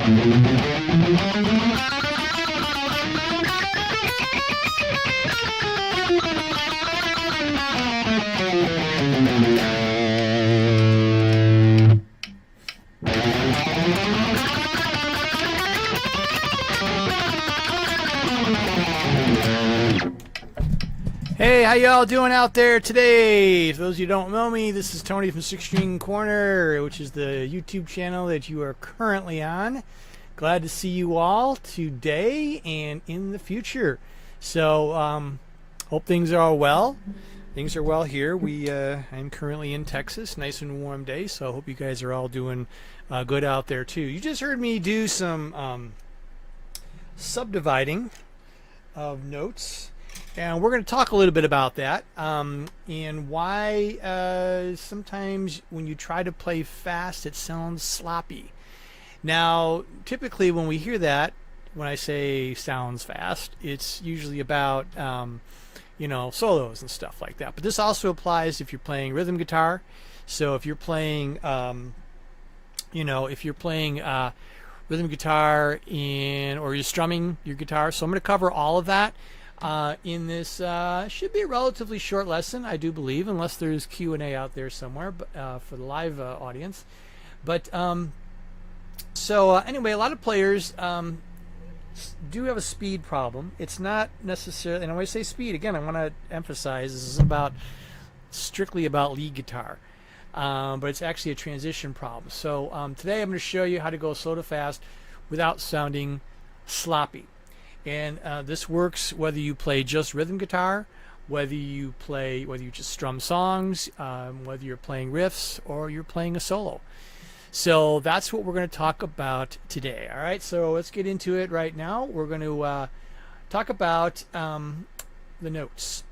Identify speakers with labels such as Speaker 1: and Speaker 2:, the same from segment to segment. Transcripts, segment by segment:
Speaker 1: Hey, how y'all doing out there today? For those of you who don't know me, this is Tony from Six String Corner, which is the YouTube channel that you are currently on. Glad to see you all today and in the future. So, hope things are all well. Things are well here. I'm currently in Texas, nice and warm day, so I hope you guys are all doing good out there too. You just heard me do some subdividing of notes. And we're going to talk a little bit about that and why sometimes when you try to play fast, it sounds sloppy. Now, typically when we hear that, when I say sounds fast, it's usually about, solos and stuff like that. But this also applies if you're playing rhythm guitar. So if you're playing, rhythm guitar or you're strumming your guitar. So I'm going to cover all of that. In this should be a relatively short lesson, I do believe, unless there's Q&A out there somewhere, but for the live audience. But anyway, a lot of players do have a speed problem. It's not necessarily, and when I say speed, again, I want to emphasize this is strictly about lead guitar, but it's actually a transition problem. So today I'm going to show you how to go slow to fast without sounding sloppy. And this works whether you play just rhythm guitar, whether you just strum songs, whether you're playing riffs or you're playing a solo. So that's what we're going to talk about today. All right, so let's get into it right now. We're going to talk about the notes.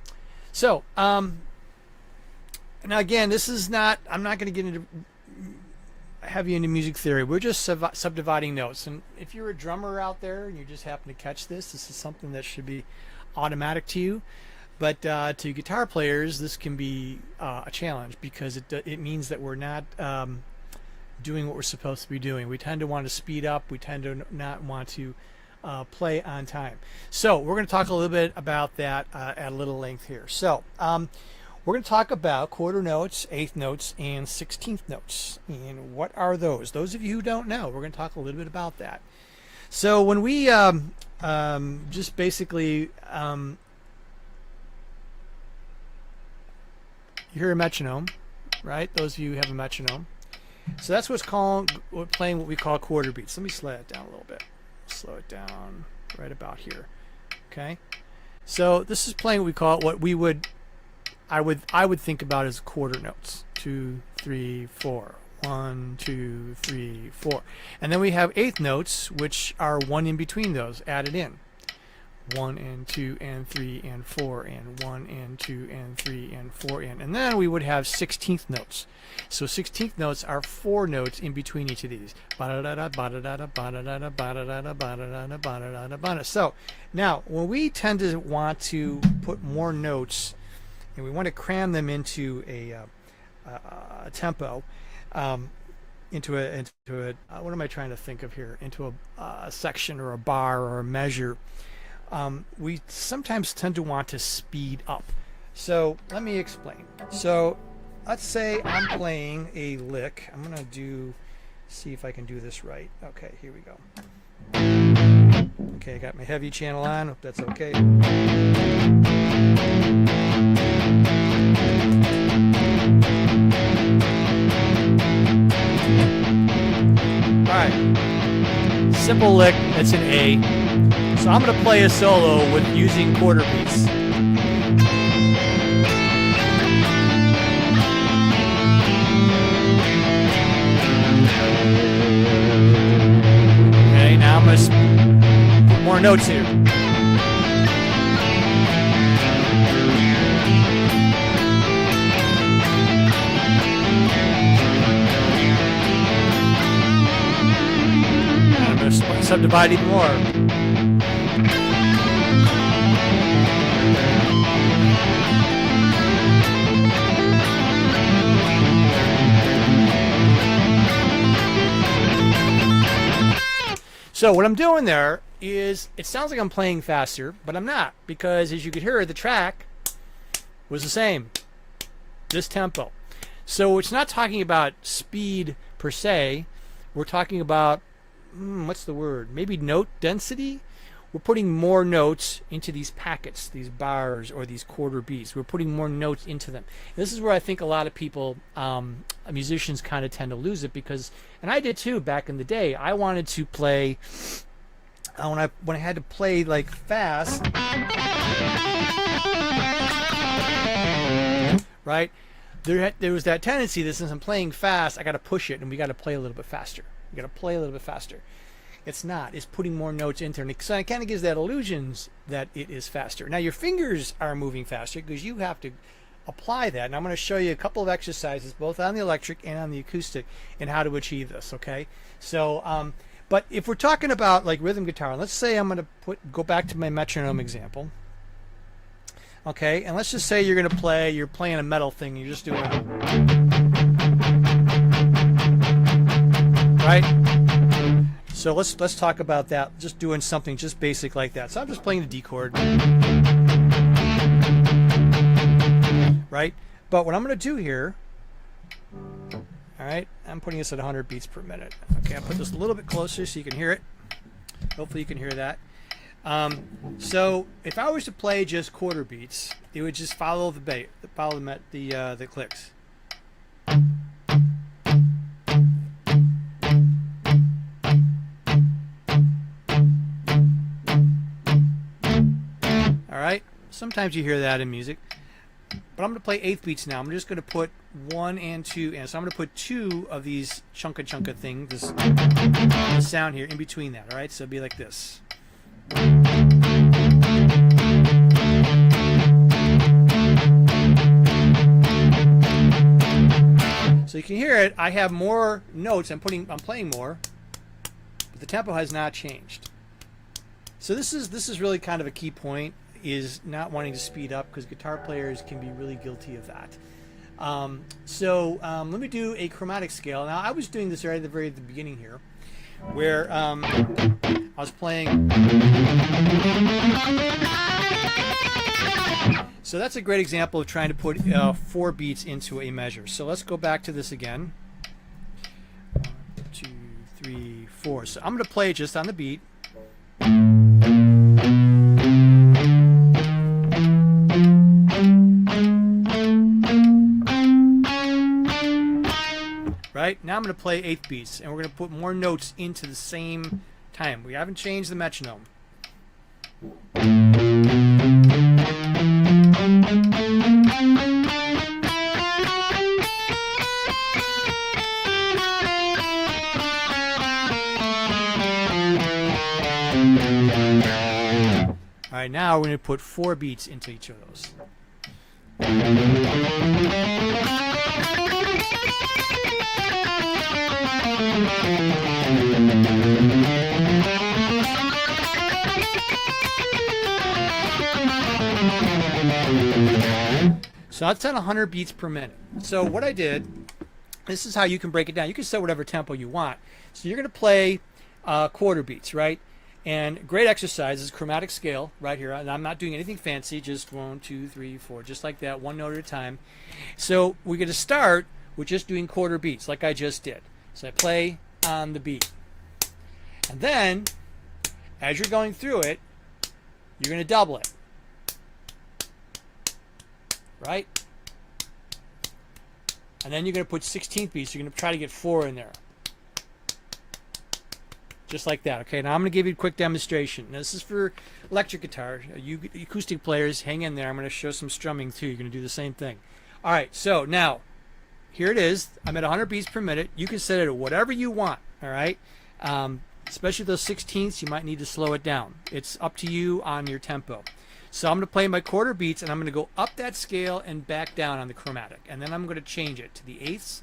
Speaker 1: So now again, this is not. I'm not going to get into heavy into music theory. We're just subdividing notes, and if you're a drummer out there and you just happen to catch this is something that should be automatic to you, but to guitar players this can be a challenge because it means that we're not doing what we're supposed to be doing. We tend to want to speed up, we tend to not want to play on time. So we're going to talk a little bit about that at a little length here. So we're going to talk about quarter notes, eighth notes, and 16th notes. And what are those? Those of you who don't know, we're going to talk a little bit about that. So when we just basically you hear a metronome, right? Those of you who have a metronome. So that's playing what we call quarter beats. Let me slow it down a little bit. Slow it down right about here. Okay. So this is playing what I would think about as quarter notes. 2, 3, 4. 1, 2, 3, 4. And then we have eighth notes, which are one in between those, added in. 1 and 2 and 3 and 4 and 1 and 2 and 3 and 4 and then we would have 16th notes. So 16th notes are 4 notes in between each of these. So now when we tend to want to put more notes and we want to cram them into a tempo, into a what am I trying to think of here? Into a section or a bar or a measure. We sometimes tend to want to speed up. So let me explain. So let's say I'm playing a lick. I'm gonna see if I can do this right. Okay, here we go. Okay, I got my heavy channel on. Hope that's okay. Alright, simple lick, that's an A. So I'm going to play a solo with using quarter beats. Okay, now I'm going to put more notes here. Subdivide even more. So what I'm doing there is, it sounds like I'm playing faster, but I'm not, because as you could hear, the track was the same, this tempo. So it's not talking about speed per se. We're talking about, what's the word? Maybe note density? We're putting more notes into these packets, these bars or these quarter beats. We're putting more notes into them. This is where I think a lot of people, musicians, kind of tend to lose it, because, and I did too back in the day, I wanted to play, when I had to play like fast, right? There was that tendency that since I'm playing fast, I got to push it and we got to play a little bit faster. We got to play a little bit faster. It's not. It's putting more notes into it. So it kind of gives that illusions that it is faster. Now your fingers are moving faster because you have to apply that. And I'm going to show you a couple of exercises, both on the electric and on the acoustic, and how to achieve this. Okay. So, but if we're talking about like rhythm guitar, let's say I'm going to go back to my metronome example. Okay, and let's just say you're playing a metal thing, and you're just doing, right? So let's talk about that. Just doing something just basic like that. So I'm just playing the D chord, right? But what I'm going to do here, all right, I'm putting this at 100 beats per minute. Okay, I'll put this a little bit closer so you can hear it. Hopefully you can hear that. So if I was to play just quarter beats, it would just follow the beat, follow the clicks. All right. Sometimes you hear that in music, but I'm going to play eighth beats now. I'm just going to put 1 and 2, and so I'm going to put 2 of these chunka thing, this sound here in between that. All right. So it'll be like this. So you can hear it. I have more notes. I'm playing more, but the tempo has not changed. So this is really kind of a key point, is not wanting to speed up, because guitar players can be really guilty of that. Let me do a chromatic scale. Now I was doing this right at the beginning here, where I was playing. So that's a great example of trying to put 4 beats into a measure. So let's go back to this again. 1, 2, 3, 4. So I'm going to play just on the beat. Right? Now I'm going to play 8th beats, and we're going to put more notes into the same time. We haven't changed the metronome. All right, now we're going to put 4 beats into each of those. So that's at 100 beats per minute. So what I did, this is how you can break it down. You can set whatever tempo you want. So you're going to play quarter beats, right? And great exercise is chromatic scale right here. And I'm not doing anything fancy, just 1, 2, 3, 4, just like that, 1 note at a time. So we're going to start with just doing quarter beats like I just did. So I play on the beat. And then, as you're going through it, you're going to double it. Right? And then you're going to put 16th beats. You're going to try to get 4 in there. Just like that. Okay, now I'm going to give you a quick demonstration. Now, this is for electric guitar. You acoustic players, hang in there. I'm going to show some strumming too. You're going to do the same thing. All right, so now, here it is. I'm at 100 beats per minute. You can set it at whatever you want. All right? Especially those 16ths, you might need to slow it down. It's up to you on your tempo. So I'm going to play my quarter beats, and I'm going to go up that scale and back down on the chromatic. And then I'm going to change it to the 8ths,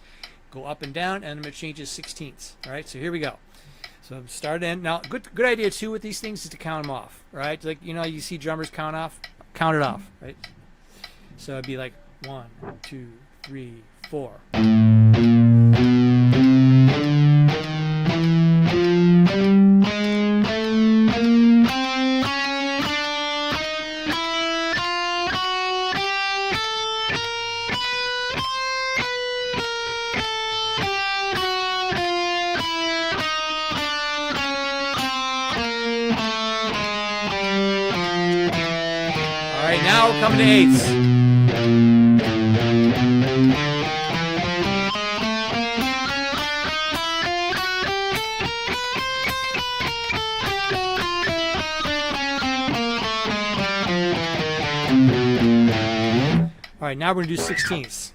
Speaker 1: go up and down, and I'm going to change it to 16ths. All right, so here we go. So start in. Now, good idea, too, with these things is to count them off. Right? Like, you know, you see drummers count off. Count it off. Right? So it'd be like 1, 2, 3, 4. now we're coming to eighths. All right, now we're going to do sixteenths.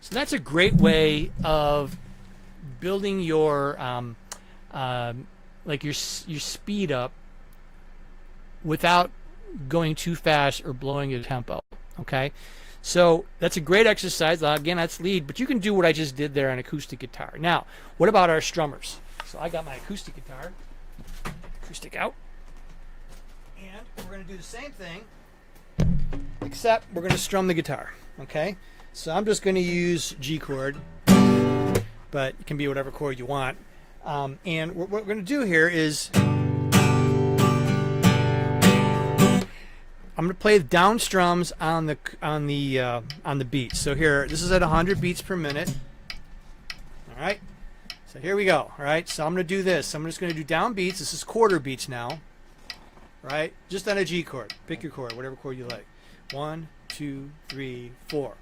Speaker 1: So that's a great way of building your like your speed up without going too fast or blowing your tempo. Okay, so that's a great exercise. Again, that's lead, but you can do what I just did there on acoustic guitar. Now, what about our strummers? So I got my acoustic guitar, acoustic out, and we're going to do the same thing, except we're going to strum the guitar. Okay, so I'm just going to use G chord, but it can be whatever chord you want. And what we're going to do here is I'm going to play down strums on the beat. So here, this is at 100 beats per minute. All right. So here we go. All right. So I'm going to do this. I'm just going to do down beats. This is quarter beats now. Right? Just on a G chord. Pick your chord, whatever chord you like. 1, 2, 3, 4.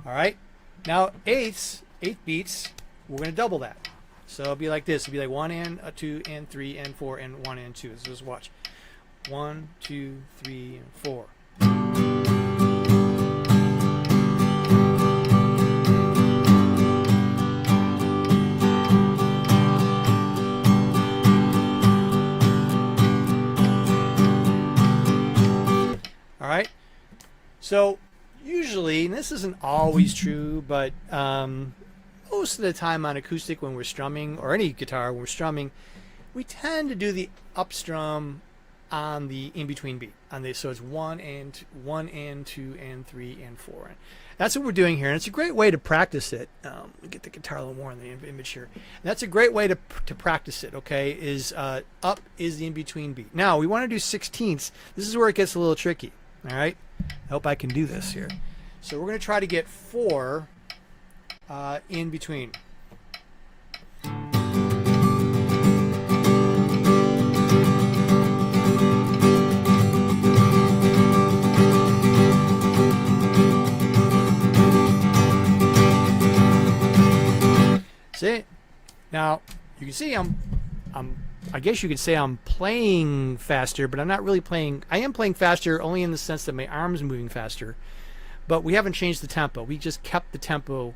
Speaker 1: All right. Now eighth beats, we're going to double that. So it'll be like this. It'll be like 1 and 2 and 3 and 4 and 1 and 2. So just watch. 1, 2, 3, and 4. All right. So usually, and this isn't always true, but most of the time on acoustic when we're strumming, or any guitar when we're strumming, we tend to do the up strum on the in-between beat. So it's 1 and 2 and 3 and 4. And that's what we're doing here, and it's a great way to practice it. Get the guitar a little more in the image here. And that's a great way to practice it. Okay, is up is the in-between beat. Now we want to do sixteenths. This is where it gets a little tricky. All right, I hope I can do this here. So we're going to try to get 4 in between. See? Now you can see I guess you could say I'm playing faster, but I'm not really playing. I am playing faster only in the sense that my arm's moving faster, but we haven't changed the tempo. We just kept the tempo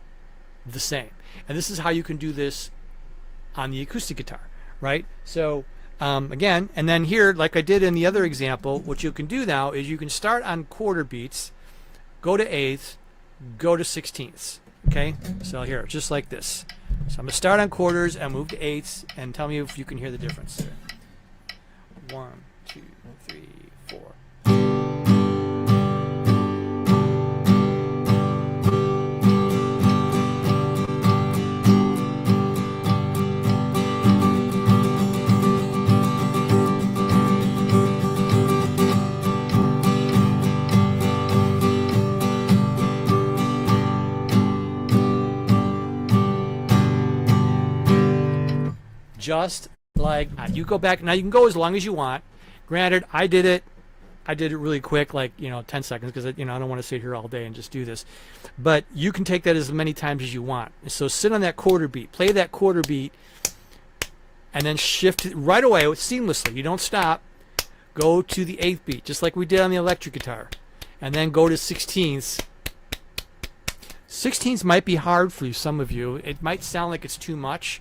Speaker 1: the same. And this is how you can do this on the acoustic guitar, right? So again, and then here, like I did in the other example, what you can do now is you can start on quarter beats, go to eighths, go to sixteenths. Okay, so here, just like this. So I'm going to start on quarters and move to eighths, and tell me if you can hear the difference there. 1, 2, 3, 4. Just like that. You go back now. You can go as long as you want. Granted, I did it really quick, like 10 seconds, because I don't want to sit here all day and just do this. But you can take that as many times as you want. So sit on that quarter beat, play that quarter beat, and then shift right away seamlessly. You don't stop. Go to the eighth beat, just like we did on the electric guitar, and then go to sixteenths. Sixteenths might be hard for some of you. It might sound like it's too much.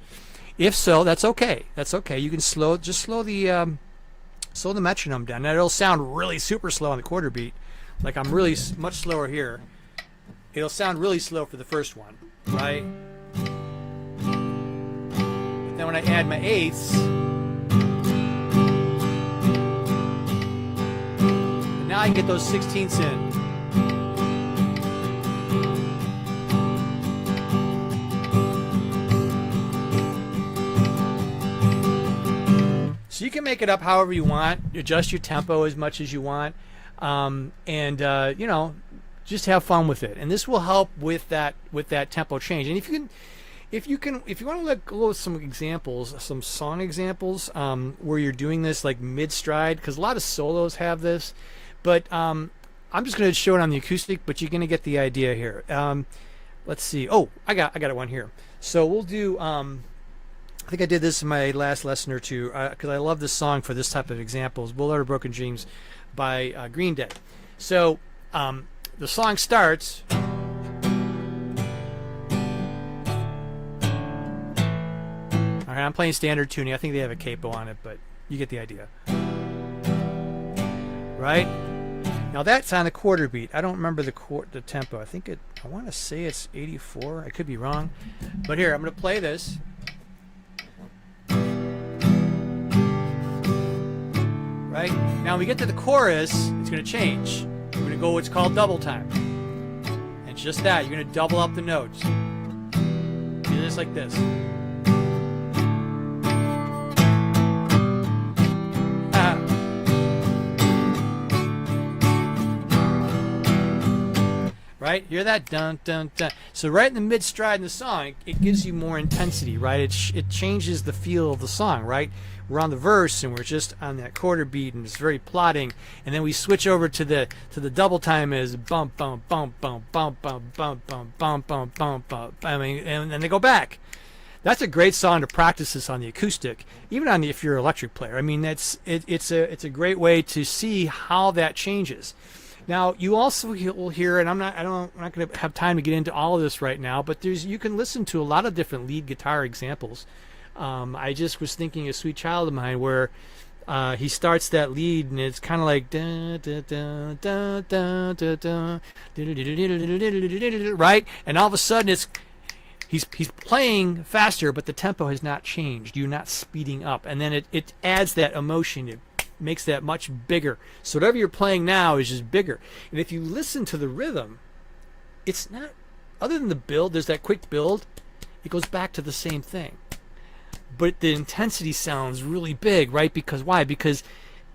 Speaker 1: If so, that's okay. That's okay. You can slow the metronome down. Now it'll sound really super slow on the quarter beat, like I'm really much slower here. It'll sound really slow for the first one, right? But then when I add my eighths, now I can get those sixteenths in. you can make it up however you want, adjust your tempo as much as you want, and you know, just have fun with it. And this will help with that tempo change. And if you want to look at some examples, some song examples, where you're doing this like mid stride, because a lot of solos have this, but I'm just going to show it on the acoustic, but you're going to get the idea here. Let's see. Oh, I got it one here. So we'll do. I think I did this in my last lesson or two, because I love this song for this type of examples. Bullet or Broken Dreams by Green Day. So the song starts. All right, I'm playing standard tuning. I think they have a capo on it, but you get the idea. Right? Now that's on a quarter beat. I don't remember the tempo. I want to say it's 84. I could be wrong. But here, I'm going to play this. Right? Now when we get to the chorus, it's going to change. We're going to go what's called double time. And just that, you're going to double up the notes. Do this like this. Right? Hear that? Dun, dun, dun. So right in the mid stride in the song, it gives you more intensity, right? It changes the feel of the song, right? We're on the verse and we're just on that quarter beat and it's very plotting, and then we switch over to the double time as bump bump bump bump bump bump bump bump bump bump bump bump. I mean, and then they go back. That's a great song to practice this on the acoustic, even on if you're an electric player. I mean, it's a great way to see how that changes. Now you also will hear, and I'm not going to have time to get into all of this right now, but you can listen to a lot of different lead guitar examples. I just was thinking of Sweet Child of Mine, where he starts that lead and it's kind of like right, and all of a sudden he's playing faster, but the tempo has not changed. You're not speeding up, and then it adds that emotion. It makes that much bigger. So whatever you're playing now is just bigger. And if you listen to the rhythm, it's not, other than the build, there's that quick build, it goes back to the same thing. But the intensity sounds really big, right? Because why? Because,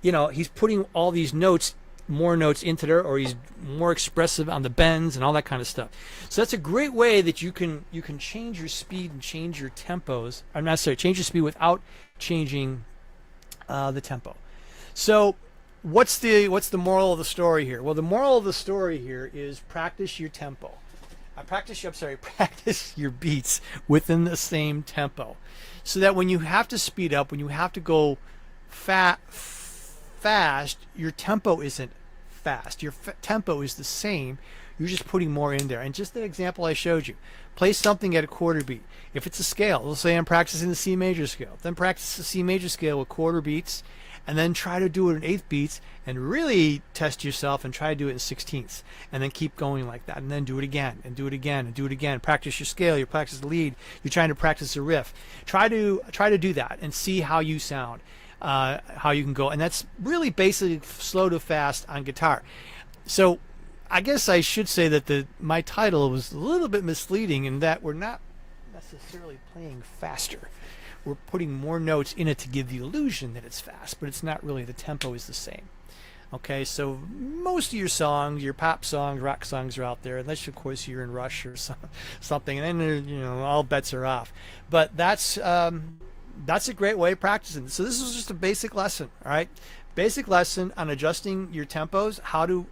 Speaker 1: you know, he's putting all these notes, more notes into there, or he's more expressive on the bends and all that kind of stuff. So that's a great way that you can change your speed and change your tempos. I'm not sorry, change your speed without changing the tempo. So what's the moral of the story here? Well, the moral of the story here is practice your tempo. Practice your beats within the same tempo, so that when you have to speed up, when you have to go fast, your tempo isn't fast. Your tempo is the same. You're just putting more in there. And just the example I showed you, play something at a quarter beat. If it's a scale, let's say I'm practicing the C major scale, then practice the C major scale with quarter beats, and then try to do it in eighth beats and really test yourself and try to do it in sixteenths, and then keep going like that, and then do it again and do it again and do it again. Practice your scale, you practice the lead, you're trying to practice a riff. Try to do that and see how you sound, how you can go. And that's really basically slow to fast on guitar. So I guess I should say that my title was a little bit misleading in that we're not necessarily playing faster. We're putting more notes in it to give the illusion that it's fast, but it's not really. The tempo is the same. Okay, so most of your songs, your pop songs, rock songs are out there, unless of course you're in Rush or something, and then you know all bets are off. But that's a great way of practicing. So this is just a basic lesson, all right? Basic lesson on adjusting your tempos, how to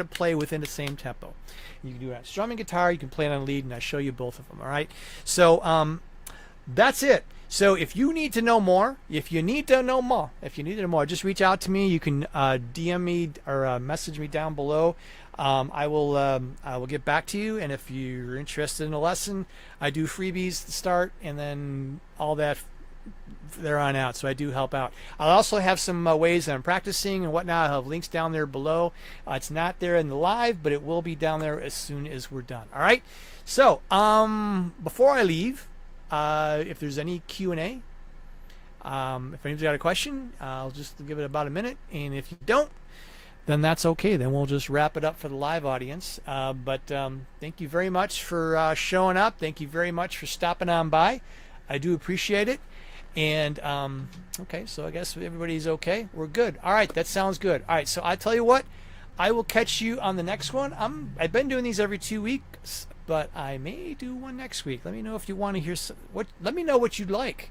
Speaker 1: play within the same tempo. You can do it on strumming guitar, you can play it on lead, and I show you both of them, all right? So that's it. So if you need to know more, just reach out to me. You can DM me or message me down below. I will get back to you. And if you're interested in a lesson, I do freebies to start, and then all that there on out. So I do help out. I'll also have some ways that I'm practicing and whatnot. I'll have links down there below. It's not there in the live, but it will be down there as soon as we're done. All right. So before I leave, if there's any Q&A, if anybody's got a question, I'll just give it about a minute, and if you don't, then that's okay. Then we'll just wrap it up for the live audience. But thank you very much for showing up. Thank you very much for stopping on by. I do appreciate it. And okay, so I guess everybody's okay. We're good. All right, that sounds good. All right, so I tell you what, I will catch you on the next one. I've been doing these every 2 weeks, but I may do one next week. Let me know if you want to hear what. Let me know what you'd like.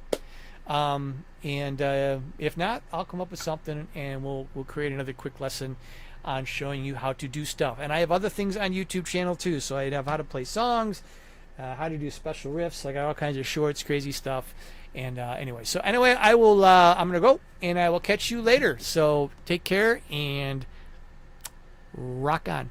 Speaker 1: And if not, I'll come up with something, and we'll create another quick lesson on showing you how to do stuff. And I have other things on YouTube channel too. So I have how to play songs, how to do special riffs. I got all kinds of shorts, crazy stuff. And anyway, I will. I'm gonna go, and I will catch you later. So take care and rock on.